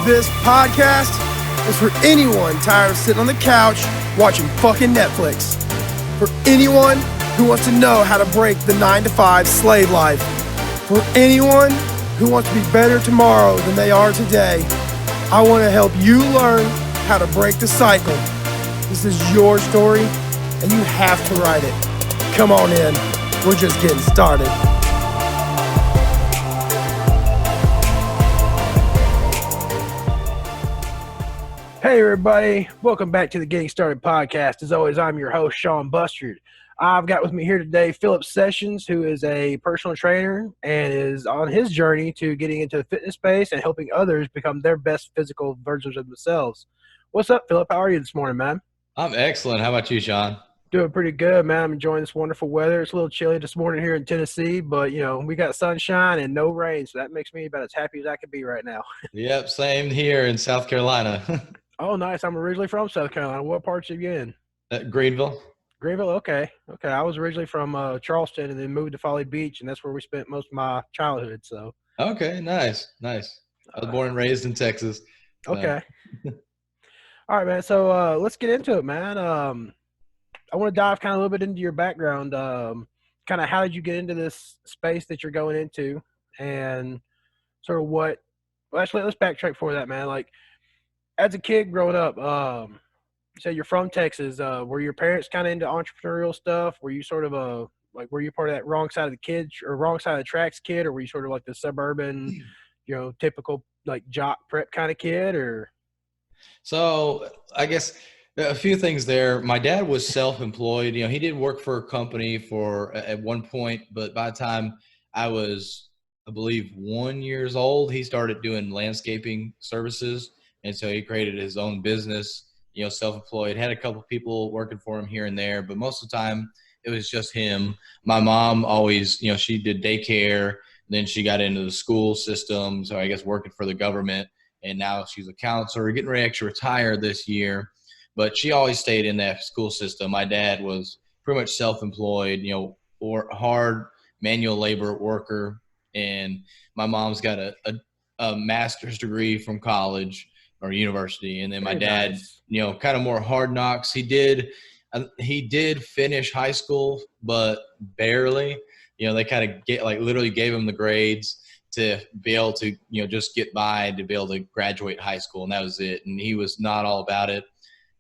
This podcast is for anyone tired of sitting on the couch watching fucking Netflix. For anyone who wants to know how to break the 9-to-5 slave life. For anyone who wants to be better tomorrow than they are today. I want to help you learn how to break the cycle. This is your story, and you have to write it. Come on in. We're just getting started. Hey everybody, welcome back to the Getting Started podcast. As always, I'm your host, Sean Bustard. I've got with me here today Phillip Sessions, who is a personal trainer and is on his journey to getting into the fitness space and helping others become their best physical versions of themselves. What's up, Phillip? How are you this morning, man? I'm excellent. How about you, Sean? Doing pretty good, man. I'm enjoying this wonderful weather. It's a little chilly this morning here in Tennessee, but, you know, we got sunshine and no rain, so that makes me about as happy as I could be right now. Yep, same here in South Carolina. Oh, nice. I'm originally from South Carolina. What parts are you in? Greenville. Greenville, okay. I was originally from Charleston and then moved to Folly Beach, and that's where we spent most of my childhood. So. Okay, nice. I was born and raised in Texas. So. Okay. All right, man. So let's get into it, man. I want to dive kind of a little bit into your background. Kind of how did you get into this space that you're going into, and sort of what? Well, actually, let's backtrack for that, man. Like, as a kid growing up, you said you're from Texas. Were your parents kind of into entrepreneurial stuff? Were you sort of were you part of that wrong side of the kids or wrong side of the tracks kid, or were you sort of like the suburban, typical like jock prep kind of kid, or? So I guess a few things there. My dad was self-employed. He did work for a company at one point, but by the time I was, I believe, 1 year old, he started doing landscaping services. And so he created his own business, self-employed, had a couple people working for him here and there, but most of the time it was just him. My mom always, she did daycare, then she got into the school system. So I guess working for the government, and now she's a counselor, getting ready to actually retire this year, but she always stayed in that school system. My dad was pretty much self-employed, or hard manual labor worker. And my mom's got a master's degree from college or university. And then my dad, kind of more hard knocks. He did finish high school, but barely. They kind of literally gave him the grades to be able to, just get by, to be able to graduate high school. And that was it. And he was not all about it.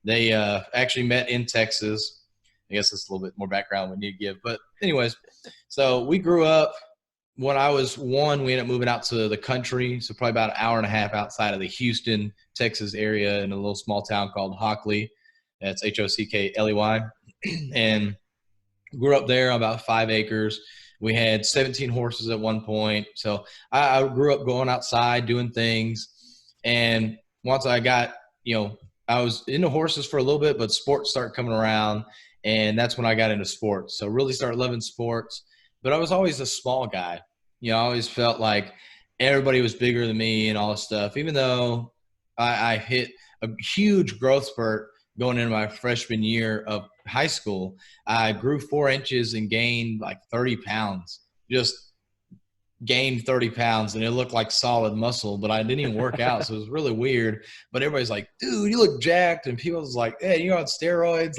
They actually met in Texas. I guess that's a little bit more background we need to give. But anyways, so we grew up. When I was 1, we ended up moving out to the country, so probably about an hour and a half outside of the Houston, Texas area, in a little small town called Hockley. That's Hockley. And grew up there on about 5 acres. We had 17 horses at one point. So I grew up going outside, doing things. And once I got, I was into horses for a little bit, but sports started coming around. And that's when I got into sports. So really started loving sports. But I was always a small guy. I always felt like everybody was bigger than me and all this stuff, even though I hit a huge growth spurt going into my freshman year of high school. I grew 4 inches and gained like 30 pounds, just gained 30 pounds, and it looked like solid muscle, but I didn't even work out. So it was really weird. But everybody's like, dude, you look jacked. And people was like, hey, you're on steroids.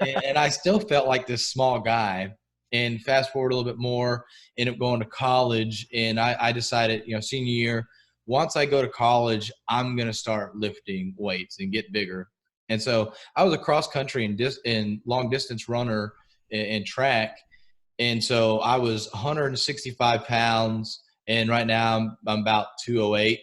And I still felt like this small guy. And fast forward a little bit more, ended up going to college, and I decided, senior year, once I go to college, I'm going to start lifting weights and get bigger. And so I was a cross country and long distance runner in track. And so I was 165 pounds, and right now I'm about 208.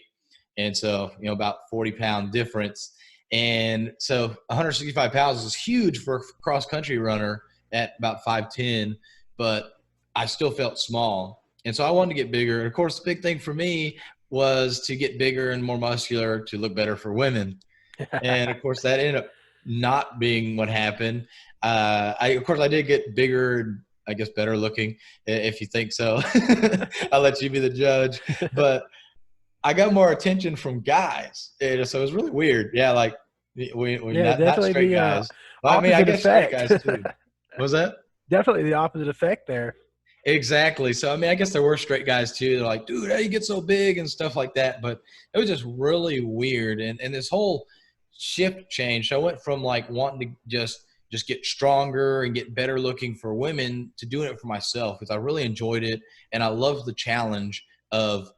And so, about 40-pound difference. And so 165 pounds is huge for a cross country runner at about 5'10", but I still felt small. And so I wanted to get bigger. And of course, the big thing for me was to get bigger and more muscular to look better for women. And of course, that ended up not being what happened. I did get bigger, I guess better looking, if you think so. I'll let you be the judge. But I got more attention from guys. So it was really weird. Yeah, like we not straight guys. Well, I mean, I guess straight guys too. What was that? Definitely the opposite effect there. Exactly. So, I mean, I guess there were straight guys too. They're like, dude, how you get so big and stuff like that. But it was just really weird. And this whole shift changed. I went from like wanting to just get stronger and get better looking for women to doing it for myself because I really enjoyed it. And I love the challenge of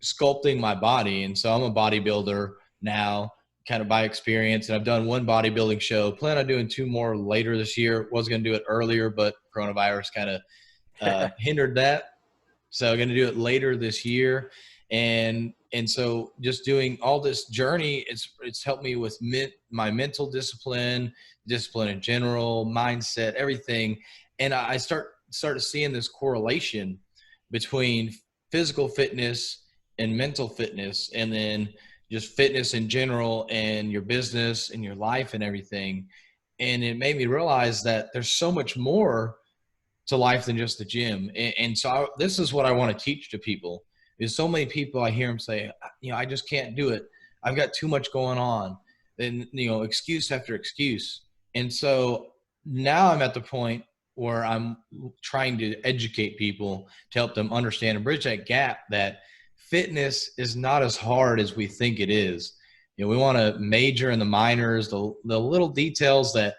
sculpting my body. And so I'm a bodybuilder now, kind of by experience. And I've done one bodybuilding show, plan on doing two more later this year. Was going to do it earlier, but coronavirus kind of hindered that. So I'm going to do it later this year. And so just doing all this journey, it's helped me with my mental discipline in general, mindset, everything. And I started seeing this correlation between physical fitness and mental fitness, and then just fitness in general and your business and your life and everything. And it made me realize that there's so much more to life than just the gym. And so this is what I want to teach to people is so many people I hear them say, I just can't do it. I've got too much going on, and, excuse after excuse. And so now I'm at the point where I'm trying to educate people to help them understand and bridge that gap that fitness is not as hard as we think it is. We want to major in the minors, the little details that,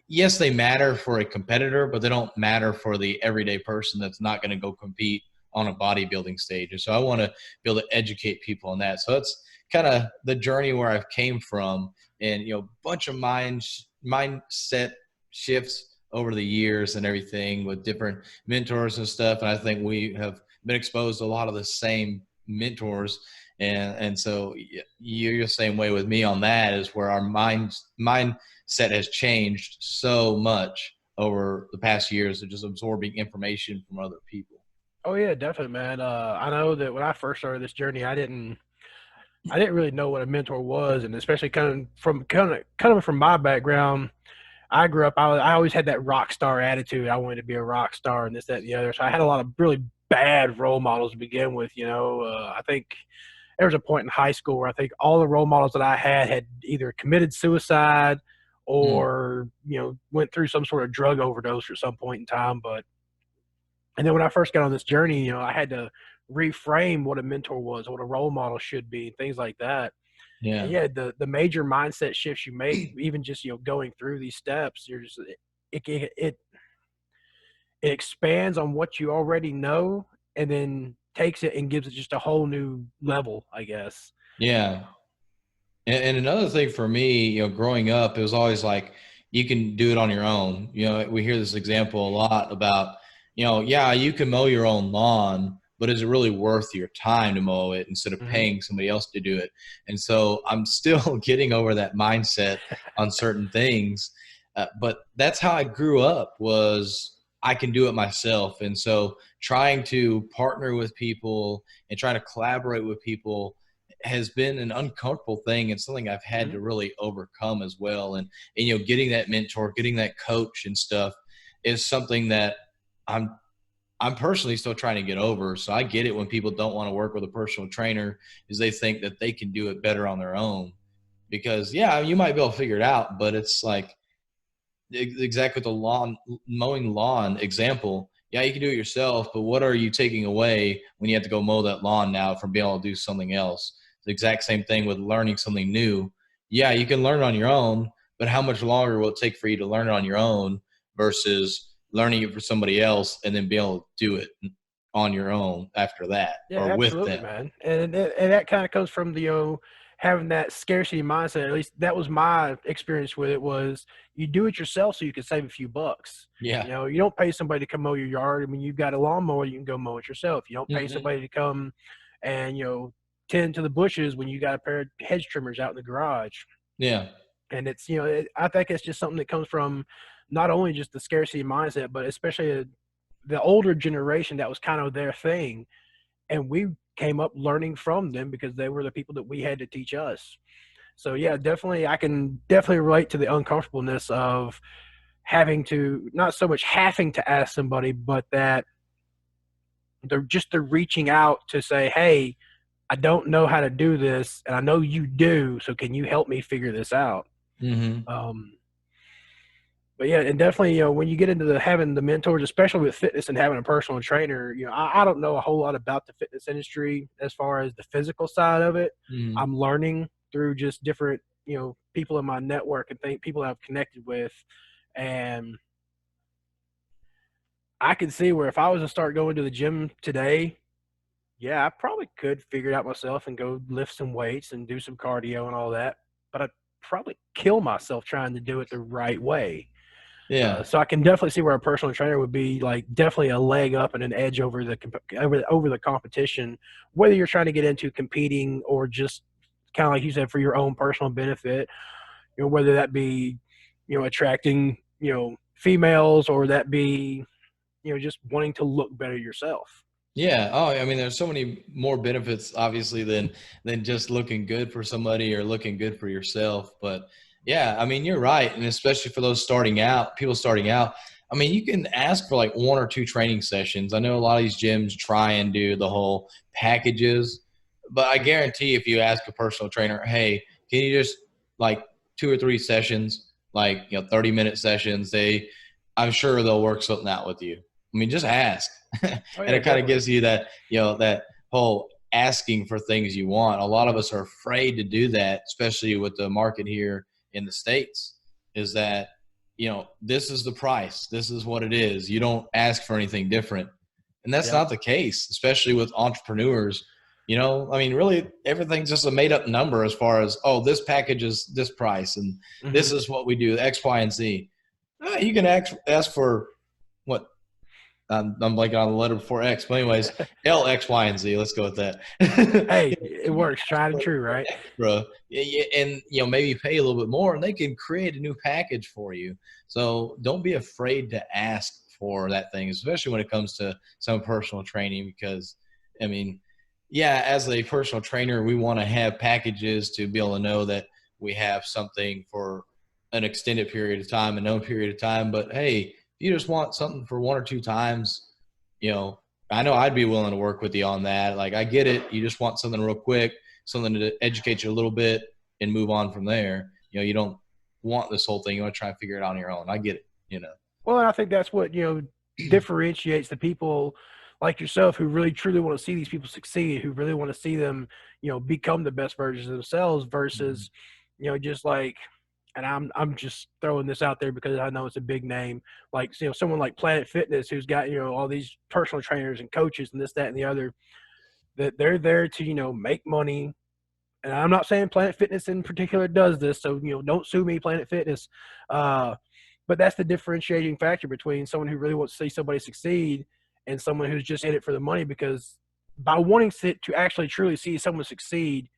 yes, they matter for a competitor, but they don't matter for the everyday person that's not going to go compete on a bodybuilding stage. And so I want to be able to educate people on that. So that's kind of the journey where I've came from, and, bunch of mindset shifts over the years and everything with different mentors and stuff. And I think we have been exposed to a lot of the same mentors. And so you're the same way with me on that, is where our mindset has changed so much over the past years of just absorbing information from other people. Oh yeah, definitely, man. I know that when I first started this journey, I didn't really know what a mentor was, and especially kind of from my background, I grew up. I always had that rock star attitude. I wanted to be a rock star, and this, that, and the other. So I had a lot of really bad role models to begin with. I think there was a point in high school where I think all the role models that I had either committed suicide Mm, or went through some sort of drug overdose at some point in time. And then when I first got on this journey, I had to reframe what a mentor was, what a role model should be, things like that. And yeah. yeah, the major mindset shifts you make, even just going through these steps, you're just it expands on what you already know, and then takes it and gives it just a whole new level, I guess. Yeah. And another thing for me, growing up, it was always like, you can do it on your own. We hear this example a lot about, yeah, you can mow your own lawn, but is it really worth your time to mow it instead of Hmm. paying somebody else to do it? And so I'm still getting over that mindset on certain things. But that's how I grew up, was I can do it myself. And so trying to partner with people and trying to collaborate with people has been an uncomfortable thing, and something I've had Hmm. to really overcome as well. And getting that mentor, getting that coach and stuff is something that I'm I'm personally still trying to get over. So I get it when people don't want to work with a personal trainer, is they think that they can do it better on their own. Because yeah, you might be able to figure it out, but it's like exactly the mowing lawn example. Yeah, you can do it yourself, but what are you taking away when you have to go mow that lawn now from being able to do something else? The exact same thing with learning something new. Yeah, you can learn on your own, but how much longer will it take for you to learn it on your own versus learning it for somebody else and then be able to do it on your own after that Yeah, or with absolutely, them? man. And that kind of comes from the having that scarcity mindset. At least that was my experience with it. Was you do it yourself so you can save a few bucks. Yeah. You don't pay somebody to come mow your yard. I mean, you've got a lawnmower, you can go mow it yourself. You don't pay Hmm. somebody to come and tend to the bushes when you got a pair of hedge trimmers out in the garage. Yeah. And it's I think it's just something that comes from not only just the scarcity mindset, but especially the older generation. That was kind of their thing, and we came up learning from them because they were the people that we had to teach us. So yeah, definitely, I can definitely relate to the uncomfortableness of having to, not so much having to ask somebody, but that they're reaching out to say, hey, I don't know how to do this, and I know you do, so can you help me figure this out? Hmm. Um, But yeah, and definitely, when you get into having the mentors, especially with fitness and having a personal trainer, I don't know a whole lot about the fitness industry as far as the physical side of it. Mhm. I'm learning through just different, people in my network and people I've connected with. And I can see where if I was to start going to the gym today, yeah, I probably could figure it out myself and go lift some weights and do some cardio and all that. But I'd probably kill myself trying to do it the right way. Yeah. So I can definitely see where a personal trainer would be like definitely a leg up and an edge over the competition, whether you're trying to get into competing or just kind of like you said for your own personal benefit. Whether that be attracting females or that be just wanting to look better yourself. Yeah. Oh, I mean, there's so many more benefits, obviously, than just looking good for somebody or looking good for yourself. But yeah, I mean, you're right, and especially for those starting out, people starting out. I mean, you can ask for like one or two training sessions. I know a lot of these gyms try and do the whole packages, but I guarantee if you ask a personal trainer, hey, can you just like two or three sessions, like 30-minute sessions, I'm sure they'll work something out with you. I mean, just ask. Oh And yeah, it kind of definitely. gives you that that whole asking for things you want. A lot of us are afraid to do that, especially with the market here in the States, is that this is the price, this is what it is, you don't ask for anything different. And that's Yep. not the case, especially with entrepreneurs. I mean, really everything's just a made up number as far as, oh, this package is this price and Hmm. this is what we do, X, Y, and Z. You can ask for what, I'm blanking on the letter before X, but anyways, L, X, Y, and Z. Let's go with that. Hey, it works, tried and true, right? Extra, and maybe pay a little bit more, and they can create a new package for you. So don't be afraid to ask for that thing, especially when it comes to some personal training. Because, I mean, yeah, as a personal trainer, we want to have packages to be able to know that we have something for an extended period of time, a known period of time. But hey, you just want something for one or two times, you know, I know I'd be willing to work with you on that. Like, I get it. You just want something real quick, something to educate you a little bit and move on from there. You don't want this whole thing. You want to try and figure it out on your own. I get it. Well, and I think that's what differentiates the people like yourself who really truly want to see these people succeed, who really want to see them, become the best versions of themselves Mhm. versus, just like, and I'm just throwing this out there because I know it's a big name, like someone like Planet Fitness who's got all these personal trainers and coaches and this, that, and the other, that they're there to make money. And I'm not saying Planet Fitness in particular does this, so don't sue me, Planet Fitness. Uh, but that's the differentiating factor between someone who really wants to see somebody succeed and someone who's just in it for the money. Because by wanting to actually truly see someone succeed,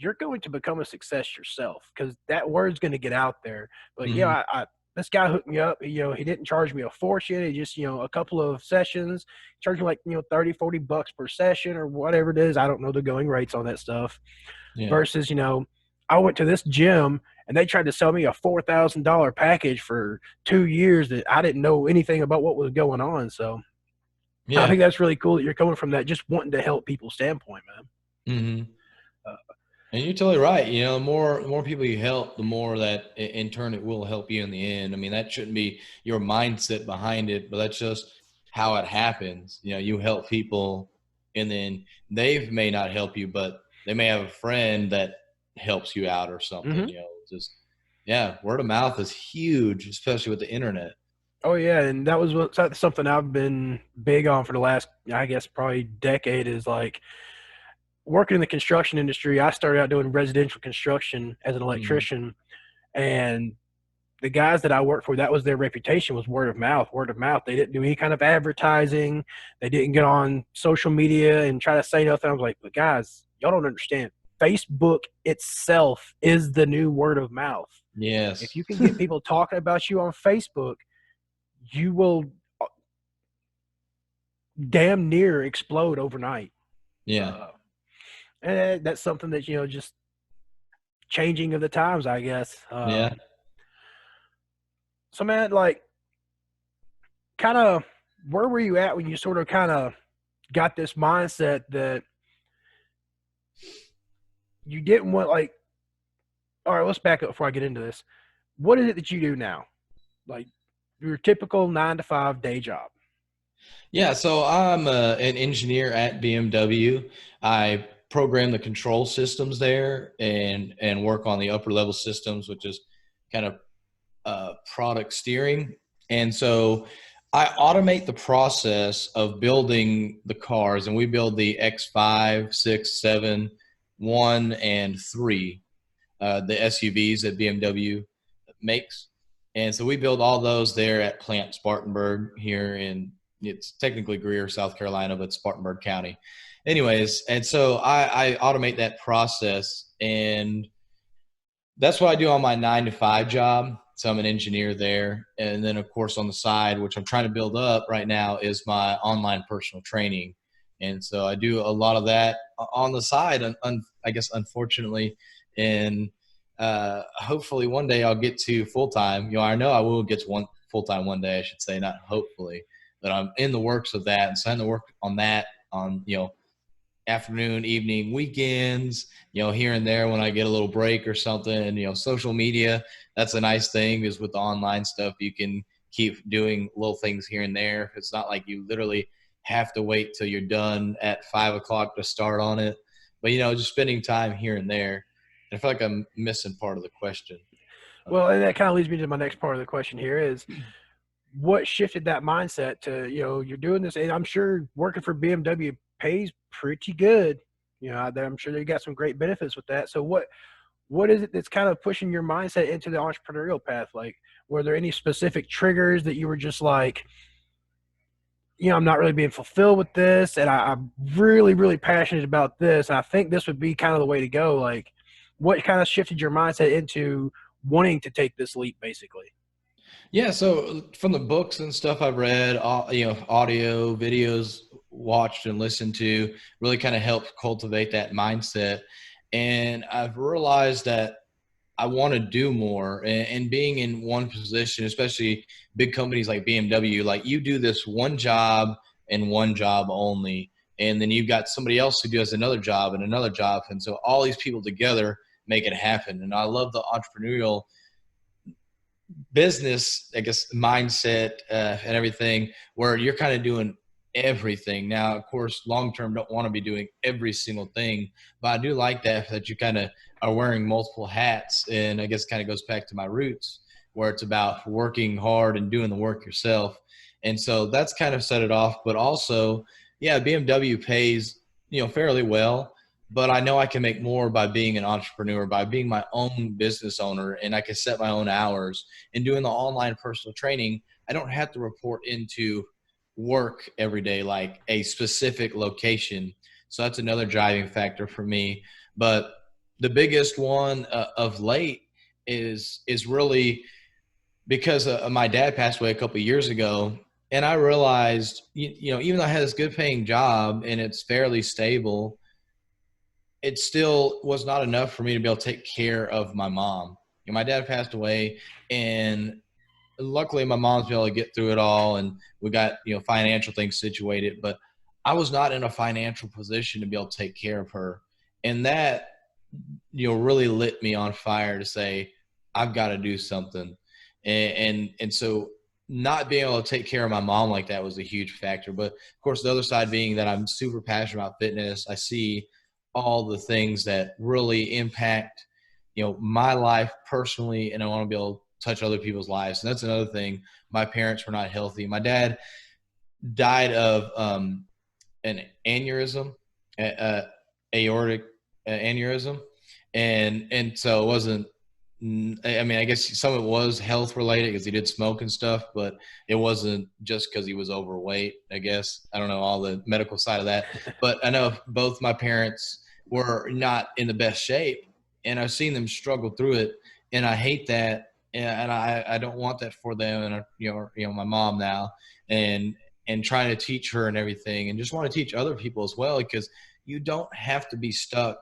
you're going to become a success yourself because that word's going to get out there. But Mhm. this guy hooked me up. He didn't charge me a fortune. He just, a couple of sessions, charged me like, 30, $40 per session or whatever it is. I don't know the going rates on that stuff Yeah. versus, I went to this gym and they tried to sell me a $4,000 package for 2 years that I didn't know anything about what was going on. So I Yeah. think that's really cool that you're coming from that, just wanting to help people standpoint, man. Mhm. Uh, And you're totally right. The more people you help, the more that in turn it will help you in the end. I mean, that shouldn't be your mindset behind it, but that's just how it happens. You help people, and then they may not help you, but they may have a friend that helps you out or something. mhm. Just yeah, word of mouth is huge, especially with the internet. Oh yeah, and that was something I've been big on for the last, I guess, probably decade is like working in the construction industry. I started out doing residential construction as an Mhm. electrician, and the guys that I worked for, that was their reputation was word of mouth, word of mouth. They didn't do any kind of advertising. They didn't get on social media and try to say nothing. I was like, but guys, y'all don't understand. Facebook itself is the new word of mouth. If Yes. you can get people talking about you on Facebook, you will damn near explode overnight. Yeah. Uh, and that's something that, just changing of the times, I guess. Yeah. So, man, like, kind of, where were you at when you sort of kind of got this mindset that you didn't want, like, all right, let's back up before I get into this. What is it that you do now? Like your typical 9 to 5 day job. Yeah, so I'm an engineer at BMW. I program the control systems there and work on the upper level systems, which is kind of product steering. And so I automate the process of building the cars, and we build the X5, 6, 7, 1, and 3, the SUVs that BMW makes. And so we build all those there at Plant Spartanburg here in, it's technically Greer, South Carolina, but Spartanburg County. Anyways, and so I automate that process, and that's what I do on my 9 to 5 job. So I'm an engineer there. And then, of course, on the side, which I'm trying to build up right now, is my online personal training. And so I do a lot of that on the side, I guess, unfortunately. And hopefully one day I'll get to full time. I know I will get to one full time one day, I should say, not hopefully, but I'm in the works of that and starting to work on that on, afternoon, evening, weekends, here and there when I get a little break or something. Social media, that's a nice thing, is with the online stuff, you can keep doing little things here and there. It's not like you literally have to wait till you're done at 5 o'clock to start on it, but, just spending time here and there. And I feel like I'm missing part of the question. Well, and that kind of leads me to my next part of the question here is what shifted that mindset to, you're doing this, and I'm sure working for BMW pays pretty good. I'm sure they got some great benefits with that. So what is it that's kind of pushing your mindset into the entrepreneurial path? Like, were there any specific triggers that you were just like, I'm not really being fulfilled with this, and I'm really, really passionate about this. And I think this would be kind of the way to go. Like, what kind of shifted your mindset into wanting to take this leap, basically? Yeah, so from the books and stuff I've read, audio, videos watched and listened to, really kind of helped cultivate that mindset. And I've realized that I want to do more. And being in one position, especially big companies like BMW, like you do this one job and one job only. And then you've got somebody else who does another job and another job. And so all these people together make it happen. And I love the entrepreneurial business, I guess, mindset and everything, where you're kind of doing everything. Now, of course, long term, don't want to be doing every single thing, but I do like that you kind of are wearing multiple hats. And I guess kind of goes back to my roots, where it's about working hard and doing the work yourself. And so that's kind of set it off. But also, yeah, BMW pays, fairly well, but I know I can make more by being an entrepreneur, by being my own business owner, and I can set my own hours. And doing the online personal training, I don't have to report into work every day, like a specific location. So that's another driving factor for me. But the biggest one of late is really because my dad passed away a couple of years ago. And I realized, even though I had this good paying job and it's fairly stable, it still was not enough for me to be able to take care of my mom. My dad passed away, and luckily my mom's been able to get through it all, and we got, financial things situated, but I was not in a financial position to be able to take care of her. And that, really lit me on fire to say, I've got to do something. And so not being able to take care of my mom like that was a huge factor. But of course, the other side being that I'm super passionate about fitness. I see all the things that really impact, my life personally, and I want to be able to touch other people's lives. And that's another thing. My parents were not healthy. My dad died of an aneurysm, aortic aneurysm, and so it wasn't. I mean, I guess some of it was health related because he did smoke and stuff, but it wasn't just because he was overweight. I guess I don't know all the medical side of that, but I know both my parents were not in the best shape, and I've seen them struggle through it, and I hate that, and I don't want that for them, and my mom now, and trying to teach her and everything, and just want to teach other people as well, because you don't have to be stuck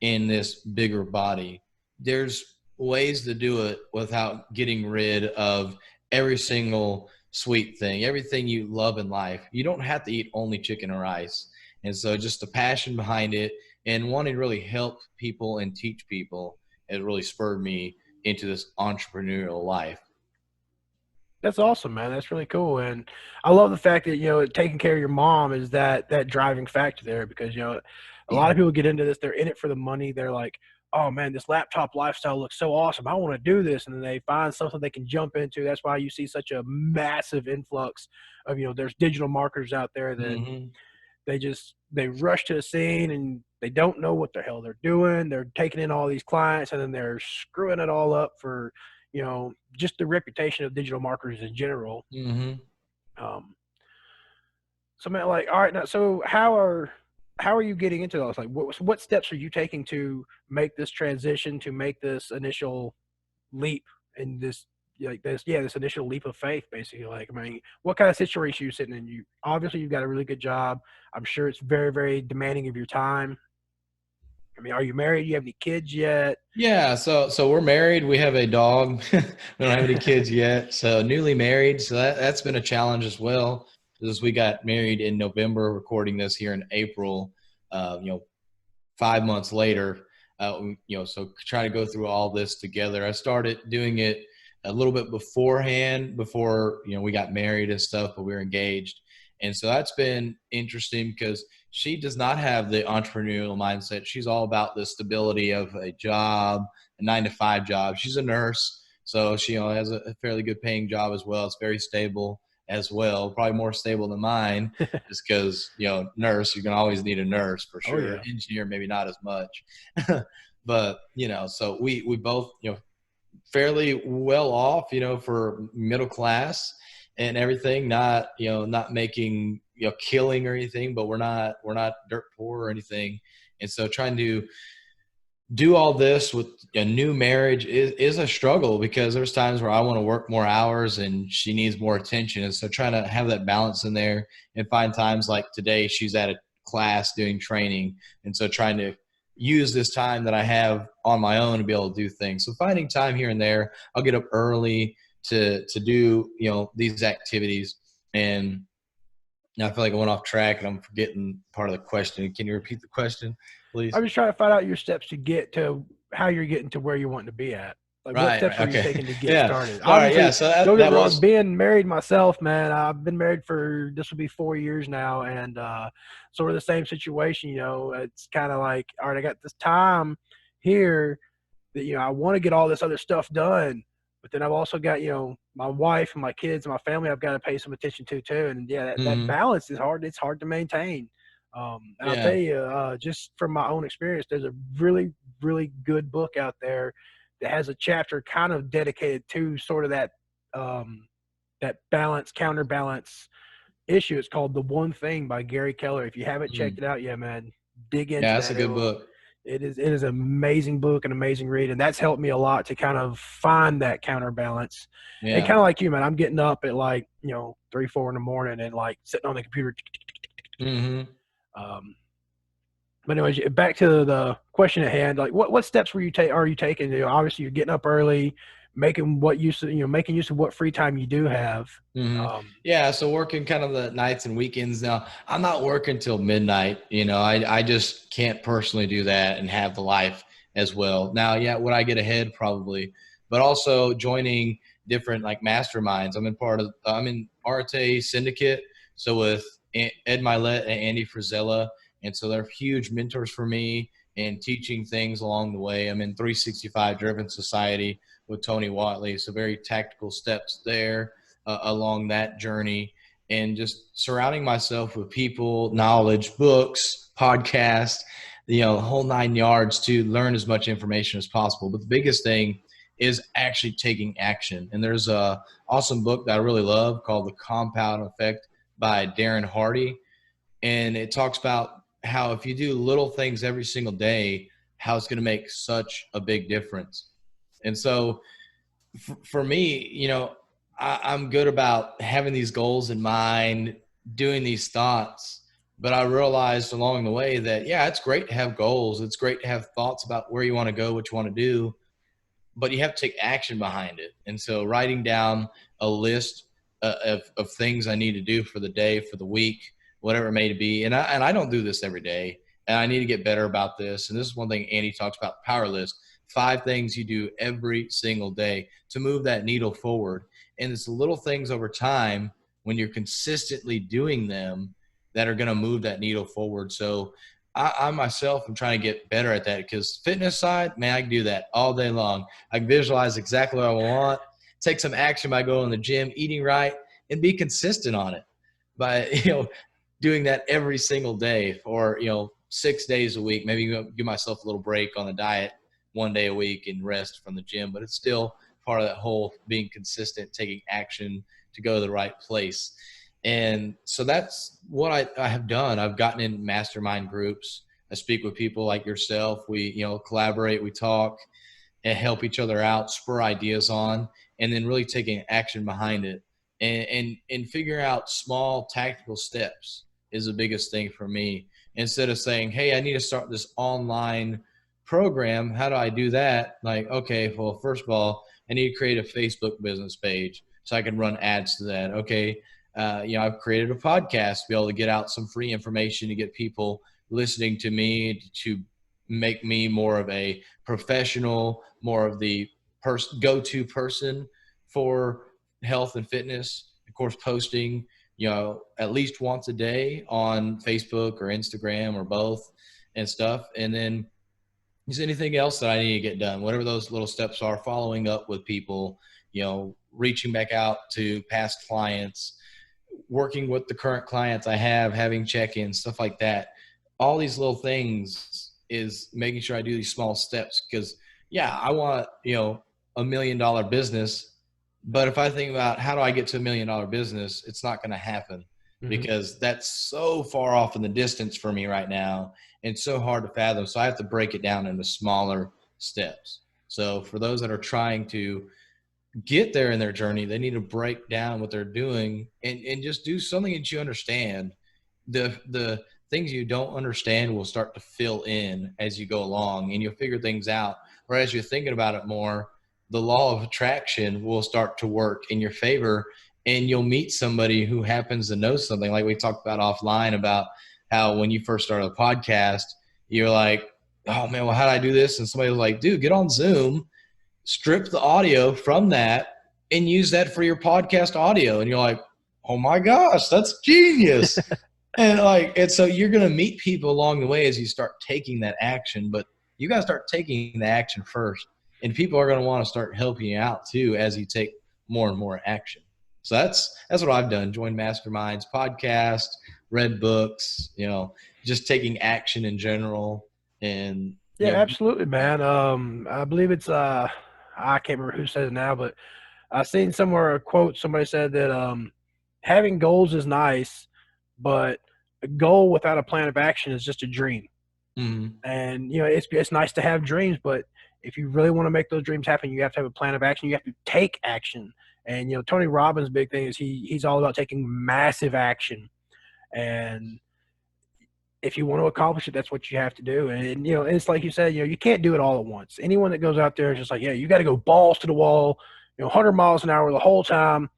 in this bigger body. There's ways to do it without getting rid of every single sweet thing, everything you love in life. You don't have to eat only chicken or rice. And so just the passion behind it and wanting to really help people and teach people has really spurred me into this entrepreneurial life. That's awesome, man. That's really cool, and I love the fact that taking care of your mom is that driving factor there because a lot of people get into this. They're in it for the money. They're like, oh man, this laptop lifestyle looks so awesome. I want to do this, and then they find something they can jump into. That's why you see such a massive influx of there's digital marketers out there that Mm-hmm. they rush to the scene and they don't know what the hell they're doing. They're taking in all these clients and then they're screwing it all up for just the reputation of digital marketers in general. Mm-hmm. um so man, like, all right, now, so how are you getting into those? Like, what steps are you taking to make this transition, to make this initial leap in this, like, this initial leap of faith, basically? Like, I mean, what kind of situation are you sitting in? You obviously you've got a really good job. I'm sure it's very, very demanding of your time. I mean, are you married? You have any kids yet? Yeah, so we're married. We have a dog. We don't have any kids yet. So newly married. So that's been a challenge as well. As we got married in November, recording this here in April. 5 months later, so trying to go through all this together. I started doing it a little bit beforehand, before we got married and stuff, but we were engaged, and so that's been interesting because she does not have the entrepreneurial mindset. She's all about the stability of a job, a 9 to 5 job. She's a nurse, so she has a fairly good paying job as well. It's very stable as well, probably more stable than mine, just because nurse, you're gonna always need a nurse for Oh sure. yeah. Engineer, maybe not as much. But so we both fairly well off, for middle class and everything. Not not making killing or anything, but we're not dirt poor or anything. And so trying to do all this with a new marriage is a struggle, because there's times where I want to work more hours and she needs more attention. And so trying to have that balance in there and find times, like today, she's at a class doing training. And so trying to use this time that I have on my own to be able to do things. So finding time here and there. I'll get up early to do, these activities. And now I feel like I went off track and I'm forgetting part of the question. Can you repeat the question, please? I'm just trying to find out your steps to get to how you're getting to where you want to be at. Like, what Right, steps right. are you Okay. taking to get Yeah. started? All right. Yeah. Obviously, So don't get that me wrong. was Being married myself, man, I've been married for this will be 4 years now, and sort of the same situation. It's kind of like, all right, I got this time here that I want to get all this other stuff done, but then I've also got my wife and my kids and my family I've got to pay some attention to too, and yeah, that mhm. balance is hard. It's hard to maintain. And I'll tell Yeah. you, just from my own experience, there's a really, really good book out there that has a chapter kind of dedicated to sort of um, that balance, counterbalance issue. It's called "The One Thing" by Gary Keller. If you haven't checked Mm. it out yet, man, dig Yeah, into that's a that. good book. It is an amazing book, an amazing read, and that's helped me a lot to kind of find that counterbalance. And Yeah. kind of like you, man, I'm getting up at like 3, 4 in the morning and like sitting on the computer. Mhm. Um, but anyways, back to the question at hand. Like, what steps are you taking? Obviously, you're getting up early, making use of what free time you do have. Mhm. Um, Yeah, so working kind of the nights and weekends now. I'm not working till midnight. I just can't personally do that and have the life as well. Now, yeah, would I get ahead? Probably. But also joining different like masterminds. I'm in Arte Syndicate, so with Ed Milet and Andy Frizella, and so they're huge mentors for me and teaching things along the way. I'm in 365 Driven Society with Tony Watley, so very tactical steps there along that journey, and just surrounding myself with people, knowledge, books, podcasts, the whole 9 yards to learn as much information as possible. But the biggest thing is actually taking action. And there's a awesome book that I really love called The Compound Effect by Darren Hardy. And it talks about how if you do little things every single day, how it's going to make such a big difference. And so for me, I'm good about having these goals in mind, doing these thoughts. But I realized along the way that, yeah, it's great to have goals. It's great to have thoughts about where you want to go, what you want to do, but you have to take action behind it. And so writing down a list of things I need to do for the day, for the week, whatever it may be. And I don't do this every day, and I need to get better about this. And this is one thing Andy talks about, power list, 5 things you do every single day to move that needle forward. And it's the little things over time when you're consistently doing them that are going to move that needle forward. So I myself am trying to get better at that, because fitness side, man, I can do that all day long. I can visualize exactly what I want, take some action by going to the gym, eating right, and be consistent on it by, doing that every single day for, 6 days a week. Maybe give myself a little break on the diet 1 day a week and rest from the gym, but it's still part of that whole being consistent, taking action to go to the right place. And so that's what I have done. I've gotten in mastermind groups. I speak with people like yourself. We, collaborate, we talk and help each other out, spur ideas on, and then really taking action behind it, and figure out small tactical steps is the biggest thing for me. Instead of saying, hey, I need to start this online program, how do I do that? Like, okay, well, first of all, I need to create a Facebook business page so I can run ads to that. Okay, I've created a podcast to be able to get out some free information to get people listening to me, to make me more of a professional, more of the go-to person for health and fitness. Of course, posting, at least once a day on Facebook or Instagram or both and stuff. And then is anything else that I need to get done, whatever those little steps are, following up with people, reaching back out to past clients, working with the current clients I have, having check-ins, stuff like that. All these little things is making sure I do these small steps, because I want, $1 million business. But if I think about how do I get to $1 million business, it's not going to happen, because that's so far off in the distance for me right now and so hard to fathom. So I have to break it down into smaller steps. So for those that are trying to get there in their journey, they need to break down what they're doing and just do something that you understand. The things you don't understand will start to fill in as you go along, and you'll figure things out. Or as you're thinking about it more, the law of attraction will start to work in your favor, and you'll meet somebody who happens to know something. Like we talked about offline, about how when you first started a podcast, you're like, oh man, well, how do I do this? And somebody was like, dude, get on Zoom, strip the audio from that, and use that for your podcast audio. And you're like, oh my gosh, that's genius. And so you're going to meet people along the way as you start taking that action, but you got to start taking the action first. And people are going to want to start helping you out too as you take more and more action. So that's what I've done. Joined masterminds, podcast, read books, just taking action in general. And yeah, absolutely, man. I believe it's I can't remember who said it now, but I seen somewhere a quote. Somebody said that having goals is nice, but a goal without a plan of action is just a dream. And it's nice to have dreams, but if you really want to make those dreams happen, you have to have a plan of action. You have to take action. And Tony Robbins' big thing is he's all about taking massive action. And if you want to accomplish it, that's what you have to do. And it's like you said, you can't do it all at once. Anyone that goes out there is just like, you got to go balls to the wall, 100 miles an hour the whole time.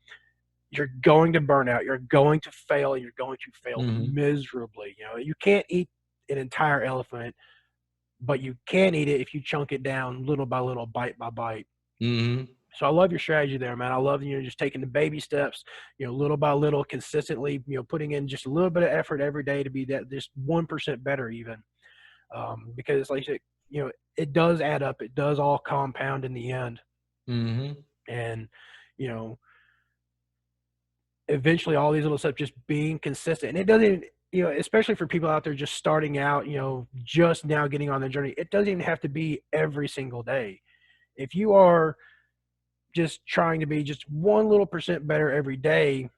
You're going to burn out. You're going to fail. You're going to fail miserably. You can't eat an entire elephant, but you can eat it if you chunk it down little by little, bite by bite. So I love your strategy there, man. I love just taking the baby steps, little by little, consistently, putting in just a little bit of effort every day to be that just 1% better even. Because like you said, it does add up. It does all compound in the end. And, eventually all these little steps, just being consistent. And it doesn't, especially for people out there just starting out, just now getting on their journey, it doesn't even have to be every single day. If you are just trying to be just 1 little percent better every day,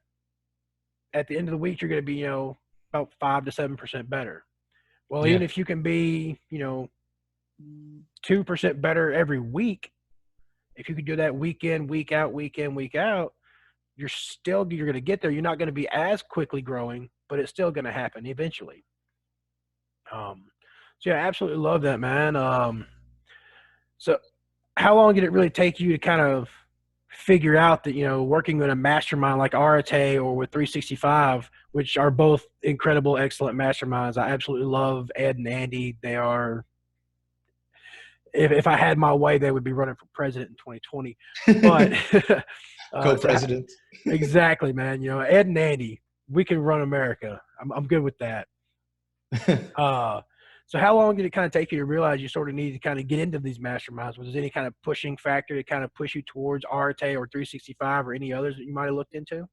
at the end of the week, you're going to be, about 5 to 7% better. Well, even if you can be, 2% better every week, if you could do that week in, week out, you're going to get there. You're not going to be as quickly growing, but it's still going to happen eventually. So I absolutely love that, man. So how long did it really take you to kind of figure out that, working with a mastermind like Arate or with 365, which are both incredible, excellent masterminds? I absolutely love Ed and Andy. They are, if I had my way, they would be running for president in 2020. But So Co-president. exactly, man. You know, Ed and Andy, we can run America. I'm good with that. Uh, so how long did it kind of take you to realize you sort of needed to kind of get into these masterminds? Was there any kind of pushing factor to kind of push you towards RTA or 365 or any others that you might have looked into?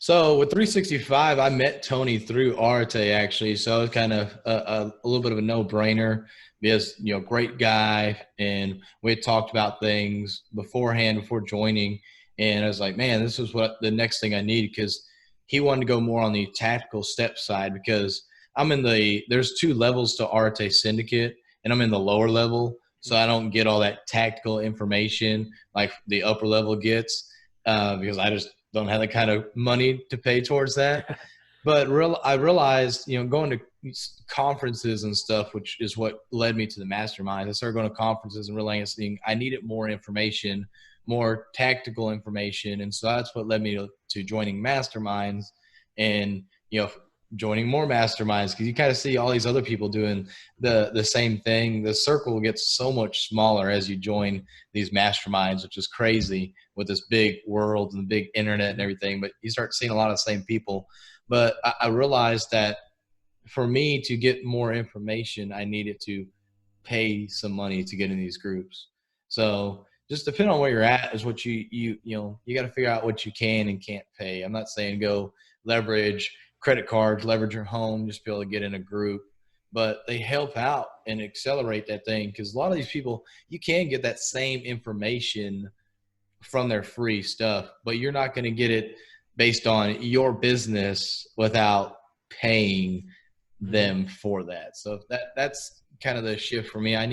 So with 365, I met Tony through Arte actually. So it was kind of a little bit of a no-brainer because, great guy. And we had talked about things beforehand before joining. And I was like, man, this is what the next thing I need, because he wanted to go more on the tactical step side, because there's two levels to Arte Syndicate, and I'm in the lower level. So I don't get all that tactical information like the upper level gets, because I just don't have the kind of money to pay towards that. But I realized, going to conferences and stuff, which is what led me to the mastermind. I started going to conferences and realizing I needed more information, more tactical information. And so that's what led me to joining masterminds and, joining more masterminds, because you kind of see all these other people doing the same thing. The circle gets so much smaller as you join these masterminds, which is crazy with this big world and the big internet and everything. But you start seeing a lot of the same people. But I realized that for me to get more information, I needed to pay some money to get in these groups. So just depending on where you're at is what you got to figure out what you can and can't pay. I'm not saying go leverage credit cards, leverage your home, just be able to get in a group, but they help out and accelerate that thing, because a lot of these people, you can get that same information from their free stuff, but you're not going to get it based on your business without paying them for that. So that's kind of the shift for me. I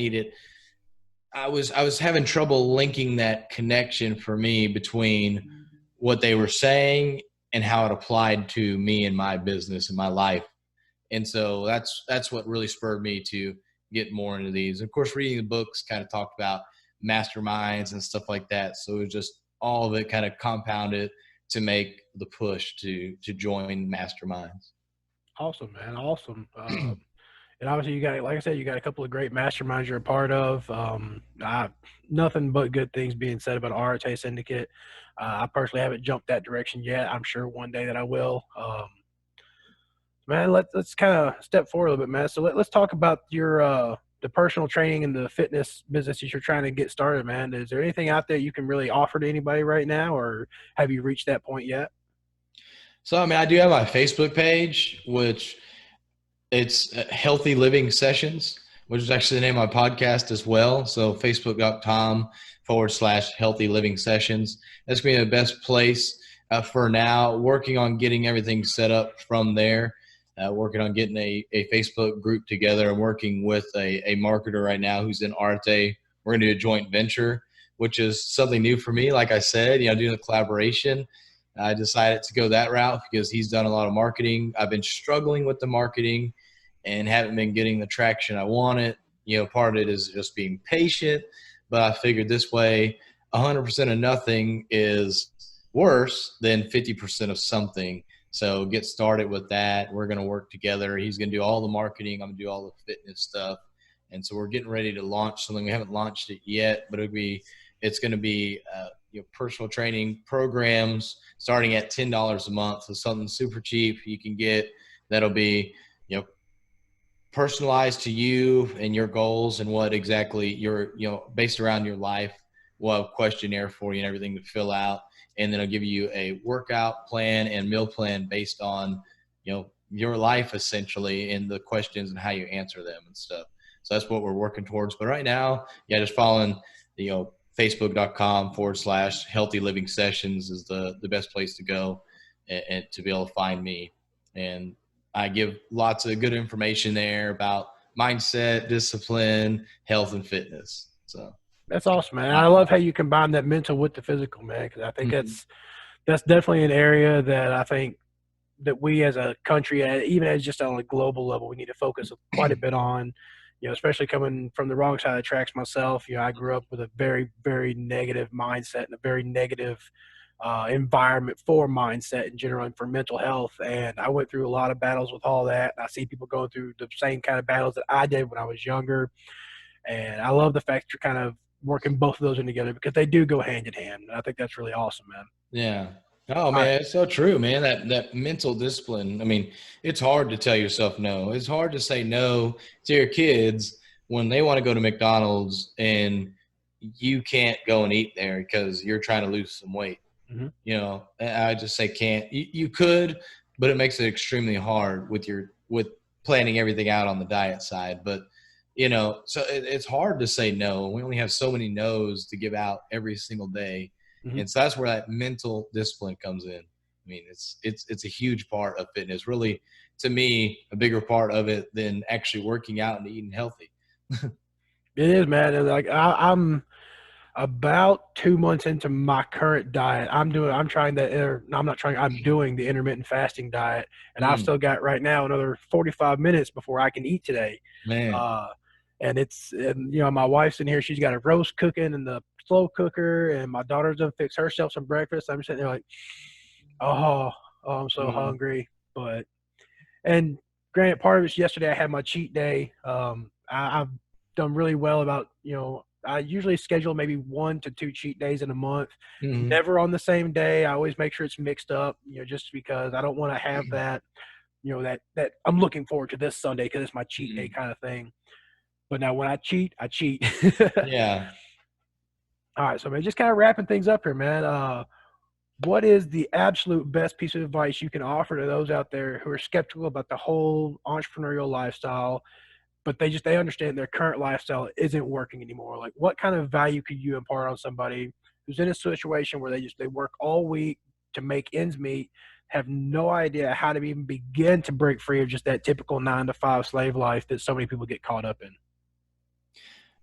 was having trouble linking that connection for me between what they were saying and how it applied to me and my business and my life. And so that's what really spurred me to get more into these. Of course, reading the books kind of talked about masterminds and stuff like that. So it was just all of it kind of compounded to make the push to join masterminds. Awesome, man. Awesome. And obviously, you got, like I said, you got a couple of great masterminds you're a part of. Nothing but good things being said about RTA Syndicate. I personally haven't jumped that direction yet. I'm sure one day that I will. Man, let's kind of step forward a little bit, man. So let's talk about your the personal training and the fitness business that you're trying to get started, man. Is there anything out there you can really offer to anybody right now, or have you reached that point yet? So, I mean, I do have my Facebook page, which it's Healthy Living Sessions, which is actually the name of my podcast as well. So facebook.com/Healthy Living Sessions. That's going to be the best place for now. Working on getting everything set up from there. Working on getting a Facebook group together. I'm working with a marketer right now who's in Arte. We're going to do a joint venture, which is something new for me. Like I said, doing a collaboration. I decided to go that route because he's done a lot of marketing. I've been struggling with the marketing and haven't been getting the traction I wanted. Part of it is just being patient, but I figured this way, 100% of nothing is worse than 50% of something. So get started with that. We're going to work together. He's going to do all the marketing. I'm going to do all the fitness stuff. And so we're getting ready to launch something. We haven't launched it yet, but it's going to be personal training programs starting at $10 a month. So something super cheap you can get that'll be, personalized to you and your goals and what exactly you're, based around your life. We'll have a questionnaire for you and everything to fill out. And then I'll give you a workout plan and meal plan based on, your life essentially, and the questions and how you answer them and stuff. So that's what we're working towards. But right now, just following the, facebook.com/Healthy Living Sessions is the best place to go and to be able to find me. And I give lots of good information there about mindset, discipline, health, and fitness. So That's awesome, man. I love how you combine that mental with the physical, man, because I think mhm. that's definitely an area that I think that we as a country, even as just on a global level, we need to focus quite a bit on. Especially coming from the wrong side of the tracks myself. I grew up with a very, very negative mindset and a very negative environment for mindset in general and for mental health. And I went through a lot of battles with all that. I see people going through the same kind of battles that I did when I was younger. And I love the fact you're kind of working both of those in together because they do go hand in hand. And I think that's really awesome, man. Yeah. Oh All right. man, it's so true, man. That mental discipline. I mean, it's hard to tell yourself no. It's hard to say no to your kids when they want to go to McDonald's and you can't go and eat there because you're trying to lose some weight. Mhm. I just say can't. You could, but it makes it extremely hard with planning everything out on the diet side. But so it's hard to say no. We only have so many no's to give out every single day, Mhm. and so that's where that mental discipline comes in. I mean, it's a huge part of fitness. Really, to me, a bigger part of it than actually working out and eating healthy. It is, man. And like I'm about 2 months into my current diet. I'm trying I'm not trying, I'm doing the intermittent fasting diet. And I've Mm, still got right now another 45 minutes before I can eat today. man. Uh, and my wife's in here. She's got a roast cooking in the slow cooker, and my daughter's done fix herself some breakfast. I'm sitting there like, oh, I'm so Mm, hungry. But, and granted, part of it's yesterday I had my cheat day. I've done really well about, I usually schedule maybe 1 to 2 cheat days in a month, mm, never on the same day. I always make sure it's mixed up, just because I don't want to have that, that I'm looking forward to this Sunday because it's my cheat day mm. kind of thing. But now when I cheat, I cheat. Yeah. All right, so man, just kind of wrapping things up here, man. What is the absolute best piece of advice you can offer to those out there who are skeptical about the whole entrepreneurial lifestyle, but they understand their current lifestyle isn't working anymore? Like, what kind of value could you impart on somebody who's in a situation where they work all week to make ends meet, have no idea how to even begin to break free of just that typical 9 to 5 slave life that so many people get caught up in?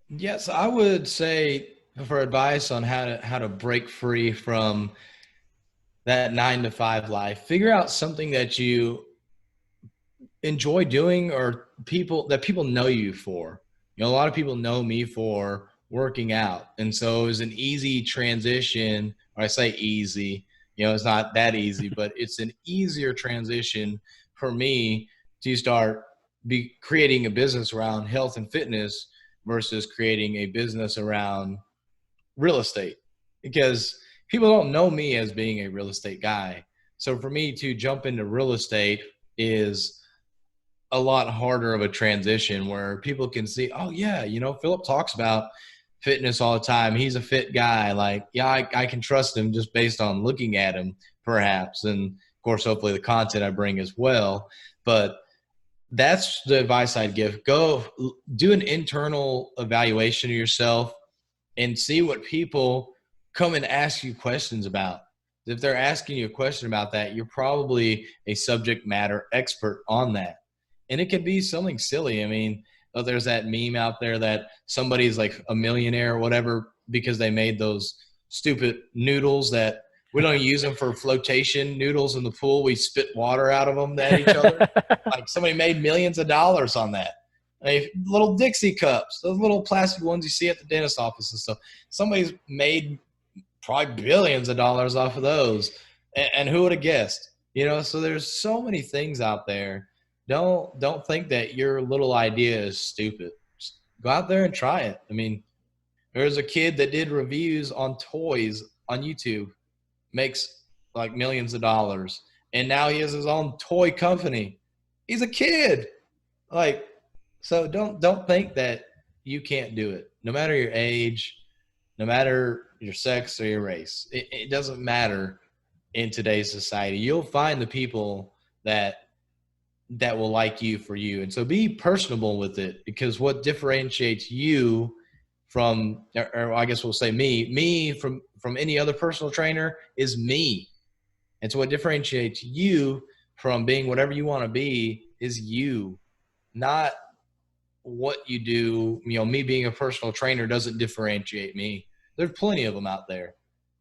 Yes, I would say for advice on how to break free from that 9 to 5 life, figure out something that you enjoy doing or people know you for. A lot of people know me for working out. And so it was an easy transition, or I say easy, it's not that easy, but it's an easier transition for me to start be creating a business around health and fitness versus creating a business around real estate, because people don't know me as being a real estate guy. So for me to jump into real estate is a lot harder of a transition where people can see, oh yeah, Phillip talks about fitness all the time. He's a fit guy. Like, yeah, I can trust him just based on looking at him, perhaps. And of course, hopefully the content I bring as well. But that's the advice I'd give. Go do an internal evaluation of yourself and see what people come and ask you questions about. If they're asking you a question about that, you're probably a subject matter expert on that. And it could be something silly. I mean, there's that meme out there that somebody's like a millionaire or whatever because they made those stupid noodles that we don't use them for flotation noodles in the pool. We spit water out of them at each other. Like somebody made millions of dollars on that. Little Dixie cups, those little plastic ones you see at the dentist office and stuff. Somebody's made probably billions of dollars off of those. And who would have guessed? So there's so many things out there. Don't think that your little idea is stupid. Just go out there and try it. I mean, there's a kid that did reviews on toys on YouTube, makes like millions of dollars, and now he has his own toy company. He's a kid. Like, so don't think that you can't do it. No matter your age, no matter your sex or your race, it doesn't matter in today's society. You'll find the people that will like you for you. And so be personable with it, because what differentiates you from, or I guess we'll say me from any other personal trainer is me. And so what differentiates you from being whatever you want to be is you, not what you do. Me being a personal trainer doesn't differentiate me. There's plenty of them out there.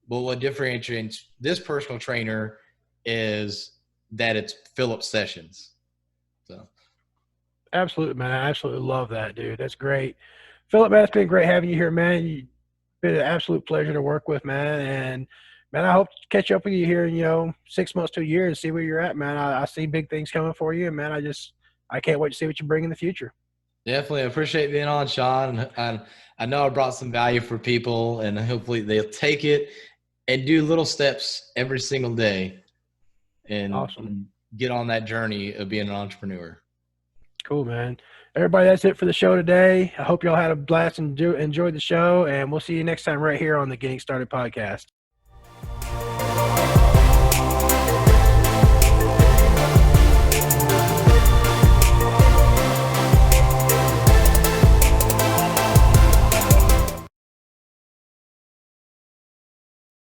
But what differentiates this personal trainer is that it's Phillip Sessions. So Absolutely, man. I absolutely love that, dude. That's great. Phillip, man, it's been great having you here, man. You've been an absolute pleasure to work with, man. And man, I hope to catch up with you here in, 6 months to a year and see where you're at, man. I see big things coming for you, and man, I can't wait to see what you bring in the future. Definitely appreciate being on, Sean. I know I brought some value for people, and hopefully they'll take it and do little steps every single day and Awesome. get on that journey of being an entrepreneur. Cool, man. Everybody, that's it for the show today. I hope y'all had a blast and enjoyed the show, and we'll see you next time right here on the Getting Started podcast.